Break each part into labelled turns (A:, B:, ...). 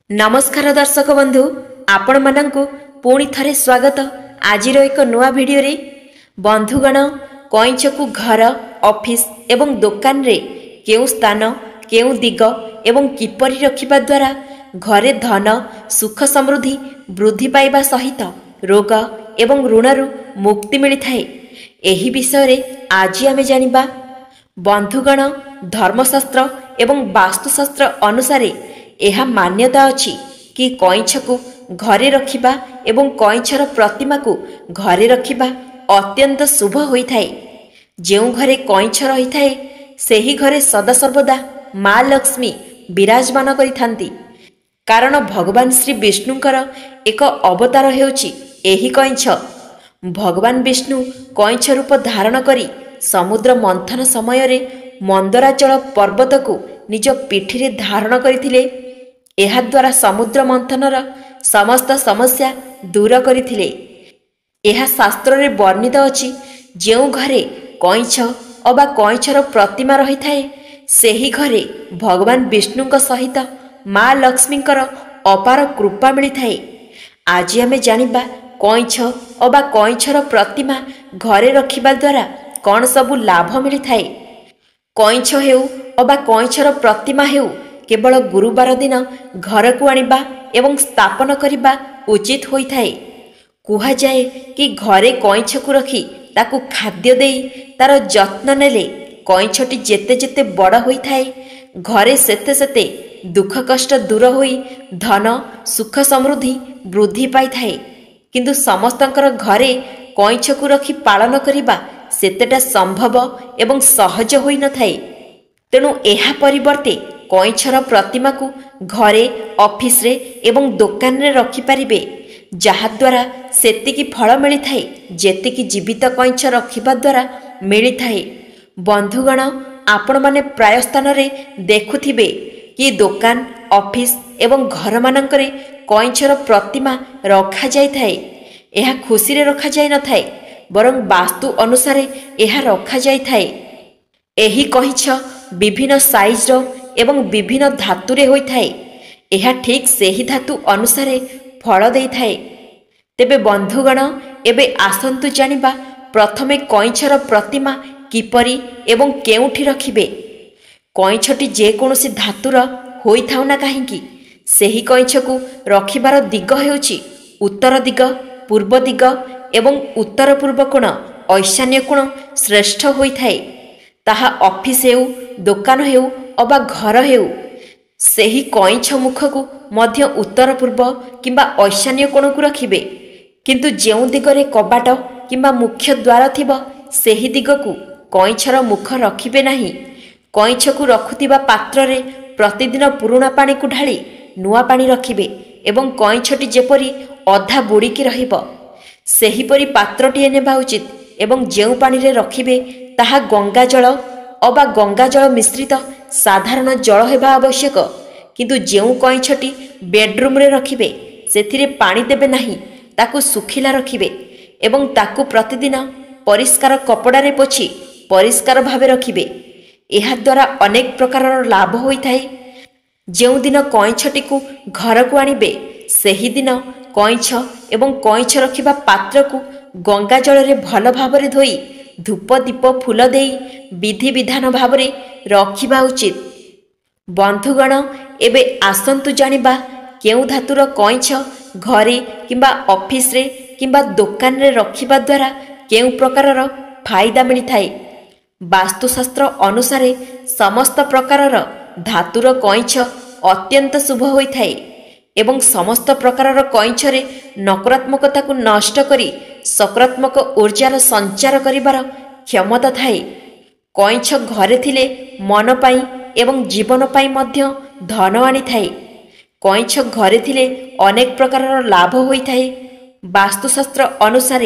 A: नमस्कार दर्शक बंधु आपण मानंकु पुणी थरे स्वागत। आज एक नुआ वीडियो रे बंधुगण कईछ को घर ऑफिस एवं दुकान रे केउ स्थान केउ दिग एवं किपरि रखिबा द्वारा घरे धन सुख समृद्धि वृद्धि पाइबा सहित रोग एवं ऋणरु मुक्ति मिली थाए। एही विषय रे आज आमे जानिबा। बंधुगण धर्मशास्त्र एवं वास्तुशास्त्र अनुसार यह मान्यता अछि कि कईछ को घरे रखिबा एवं कईछर प्रतिमा को घरे रखिबा अत्यंत शुभ होइथाए। जेउ घरे कईछ रहिथाए सेही घरे सदासर्वदा माँ लक्ष्मी विराजमान करिथांती। कारण भगवान श्री विष्णुंकर एक अवतार हेउछि एही कईछ। भगवान विष्णु कईछ रूप धारण करी समुद्र मंथन समय रे मंदराचल पर्वत को निज पिठी रे धारण करथिले। एहा द्वारा समुद्र मंथनर समस्त समस्या दूर करथिले। एहा शास्त्र रे वर्णित अछि जेउ घरे कईछ अबा कईछर प्रतिमा रहिथाए सेही घरे भगवान विष्णुक सहित माँ लक्ष्मींकर अपार कृपा मिलिथाए। आज आमे जानिबा कईछ अबा कईछर प्रतिमा घरे रखिबा द्वारा कौन सबु लाभ मिलिथाए। कईछ हेउ अबा कईछर प्रतिमा हेउ केवल गुरुवार दिन घर को आनिबा एवं स्थापन करिबा उचित होइथाए। कुहा जाए कि घरे कईछ को रखी ताकू खाद्य देई तार जत्न नेले कईछटी जेते जेते बड़ होइथाए घरे सेते सेते दुख कष्ट दूर होई धन सुख समृद्धि वृद्धि पाइथाए। किंतु समस्तंकर घरे कईछ को रखी पालन करिबा सेतेटा संभव एवं सहज होई न थाए। तेणु एहा परिवर्ते कईछर प्रतिमा को घरे ऑफिस रे एवं दुकान रे रखि परिबे जहा द्वारा सेतिकी फल मिली थाए जेतिकी जीवित कईछ रखिबा द्वारा मिली थाए। बंधुगण आपण माने प्राय स्थान रे देखुथिबे कि दुकान ऑफिस एवं घर मानकरे कईछर प्रतिमा रखा जाय थाए। एहा खुशी रे रखा जाय न थाए बरं वास्तु अनुसार एहा रखा जाय थाए। एही कईछ विभिन्न साइज रो एवं विभिन्न धातु रे होइथाए। एहा ठीक सेही धातु अनुसार फल देइथाए। तेबे बंधुगण एबे आसंतु जानिबा प्रथमे कईछर प्रतिमा किपरि एवं केउठी रखिबे। कईछटी जे कोनोसी धातुर होइथाउ ना काहेकि सेही कईछ को रखिबार दिग हेउछि उत्तर दिग पूर्व दिग एवं उत्तर पूर्व कोण ईशान्य कोण श्रेष्ठ होइथाए। ताहा ऑफिस हेउ दुकान हेउ अबा घर हेउ सेही कईछ मुख को मध्य उत्तर पूर्व किंबा ईशान्य कोण को रखिबे। किंतु जेउ दिगरे कबाट किंबा मुख्य द्वार थिबो सेही दिग को कईछर मुख रखिबे नाही। कईछ को रखुतिबा पात्र रे प्रतिदिन पुराणा पानी को ढाली नुआ पानी रखिबे एवं कईछटी जेपरि अधा बुड़ीकी रहिबो सेहीपरि पात्रटिए नेबा उचित। एवं जेउ पानी रे रखिबे ताहा गंगा जल अबा गंगा जल मिश्रित साधारण जल हेबा आवश्यक। किंतु जेउ कईछटी बेडरूम रे रखिबे सेथिरे पानी देबे नाही ताकू सुखिला रखिबे एवं ताकू प्रतिदिन परिष्कार कपड़ा रे पोछि परिष्कार भावे रखिबे। एहा द्वारा अनेक प्रकार लाभ होइथाए। जेउ दिन कईछटी को घर को आनिबे सेही दिन कईछ एवं कईछ रखिबा पात्र को गंगा जल रे भल भावरे धोई धूप दीप फूल देई विधि विधान भावरे रखिबा उचित। बंधुगण एबे आसंतु जानिबा केउ धातुर कईछ घरे किंबा ऑफिस रे किंबा दुकान रे रखिबा द्वारा केउ प्रकारर फायदा मिलिथाए। वास्तुशास्त्र अनुसार समस्त प्रकारर धातुर कईछ अत्यंत शुभ होइथाए एवं समस्त प्रकारर कईछ रे नकारात्मकता को नष्ट करी सकारात्मक ऊर्जार संचार करिबार क्षमता थाए। कईछ घरे थिले मन पाई एवं जीवन पाई मध्य धन आनी थाए। कईछ घरे थिले अनेक प्रकारर लाभ होइथाए। वास्तुशास्त्र अनुसार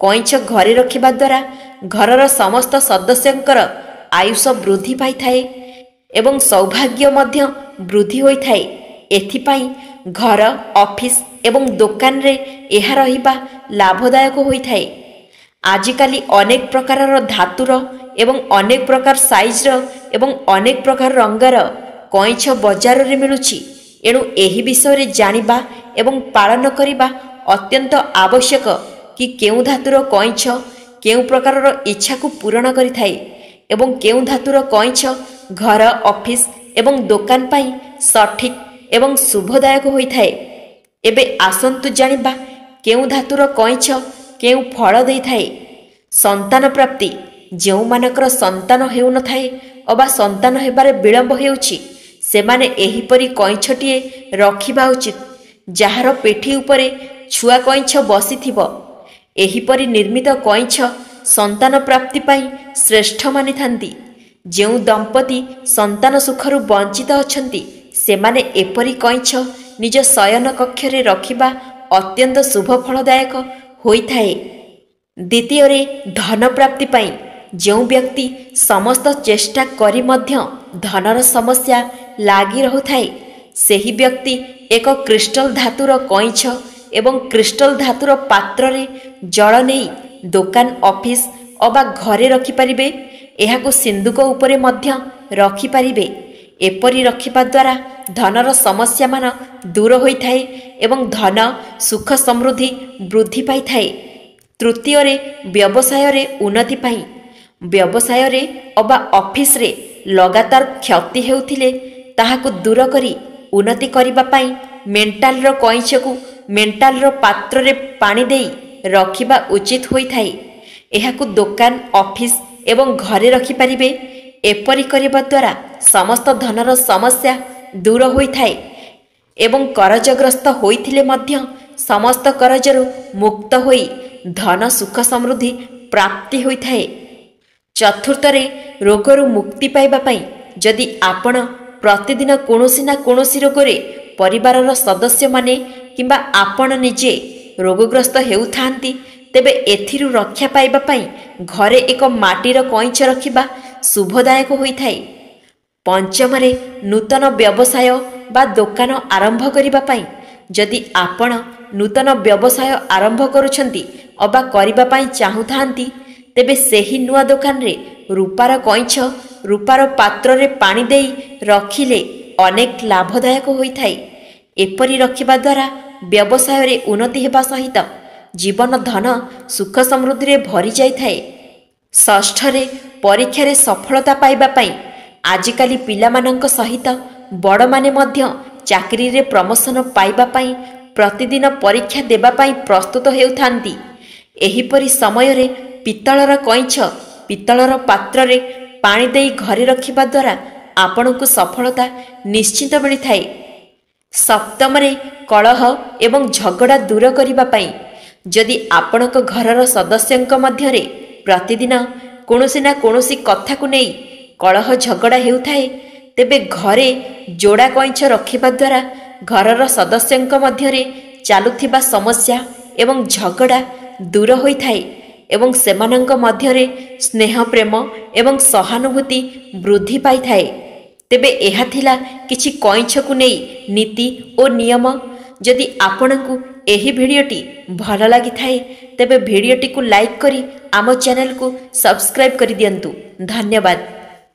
A: कईछ घरे रखिबा द्वारा घरर समस्त सदस्यंकर आयुष वृद्धि पाइथाए एवं सौभाग्य मध्य वृद्धि होइथाए। एथिपाई घर ऑफिस एवं दुकान रे एहा रहिबा लाभदायक होइथाए। आजिकाली अनेक प्रकारर धातुर एवं अनेक प्रकार साइजर एवं अनेक प्रकार रंगर कईछ बजार रे मिलुछि। एणु एही विषय जानिबा एवं पालन करिबा अत्यंत आवश्यक कि केउं धातुर कइंछ केउं प्रकारर इच्छा को पूरण करिथाए एवं केउं धातुर कइंछ घर ऑफिस एवं दुकान पाई सठिक एवं शुभदायक होइथाए। एबे आसंतु जानिबा केउं धातुर कइंछ केउं फल देइथाए। संतान प्राप्ति जेउ मानकर संतान हेउ न थाए अबा संतान हेबारे विलंब हेउछि सेमाने एहिपरि कइंछटिए रखिबा उचित जहार पेठी उपरे छुआ कइंछ बसिथिब। एहिपरि निर्मित कइंछ संतान प्राप्ति पाई श्रेष्ठ मानिथांती। जेउ दंपति संतान सुखरु वंचित अछंती सेमाने एपरि कइंछ निज शयन कक्षरे रखिबा अत्यंत शुभ फलदायक होइथाए। द्वितीय रे धन प्राप्ति पाई जेउ व्यक्ति समस्त चेष्टा करी मध्य धनर समस्या लागी रहुथाए सेही व्यक्ति एक क्रिस्टल धातुर कइंछ एवं क्रिस्टल धातुर पात्र रे जल नहीं दुकान ऑफिस अबा घरे रखि परिबे। एहाको सिंधुक उपरे मध्य रखि परिबे। एपरि रखिबा द्वारा धनर समस्या मान दूर होइथाए एवं धन सुख समृद्धि वृद्धि पाइथाए। तृतीय रे व्यवसाय रे उन्नति पाई व्यवसाय रे अबा ऑफिस रे लगातार क्षति हेउथिले ताहाको दूर करी उन्नति करिबा पाई मेंटाल रो कइंछ को मेंटाल रो पात्र रे पानी देई रखिबा उचित होइथाए। एहाको दुकान ऑफिस एवं घरे रखि परिबे। एपरि करिबा द्वारा समस्त धनर समस्या दूर होइथाए एवं करजग्रस्त होइथिले मध्य समस्त करजरु मुक्त होई धन सुख समृद्धि प्राप्ति होइथाए। चतुर्थ रे रोगरु मुक्ति पाइबा पाई जदि आपण प्रतिदिन कोनोसी ना कोनोसी रोगरे परिवारर सदस्य माने किंबा आपण निजे रोगग्रस्त हेउथांती तेबे एथिरु रक्षा पाइबा पाई घरे एक माटीर कइंछ रखिबा शुभदायक होइथाए। पंचम रे नूतन व्यवसाय बा दुकान आरंभ करिबा पाई जदि आपण नूतन व्यवसाय आरंभ करुछंती अबा करिबा पाई चाहुथांती तेबे सेही नुआ दुकान रे रूपार कइंछ रूपार पात्र रे पानी देई रखिले अनेक लाभदायक होइथाए। एपरि रखिबा द्वारा व्यवसाय रे उन्नति हेबा सहित जीवन धन सुख समृद्धि रे भरि जाइथाए। षष्ठ रे परीक्षा रे सफलता पाइबा पाई आजिकाली पिलामानंक सहित बड़ माने मध्य चाकरी रे प्रमोशन पाइबा पाई प्रतिदिन परीक्षा देबा पाई प्रस्तुत हेउथांती। एहिपरि समय रे पित्तलर कइंछ पित्तलर पात्र रे पानी देई घरे रखिबा द्वारा आपनकु सफलता निश्चित मिलिथाए। सप्तम रे कलह एवं झगड़ा दूर करिबा पाई जदि आपनक घरर सदस्यंक मध्य रे प्रतिदिन कोनोसी ना कोनोसी कथा को नहीं कलह झगड़ा हेउथाए तेबे घरे जोड़ा कइंछ रखिबा द्वारा घरर सदस्यंक मध्य रे चालुथिबा समस्या एवं झगड़ा दूर होइथाए एवं सेमानंक मध्य रे स्नेह प्रेम एवं सहानुभूति वृद्धि पाइथाए। तेबे एहा थिला किछि कइंछ को नहीं नीति और नियम। जदि आपनकु एही भिडियोटी भल लागि थाए तेबे भिडियोटी को लाइक करी आम चैनल को सब्सक्राइब करि दियंतु। धन्यवाद।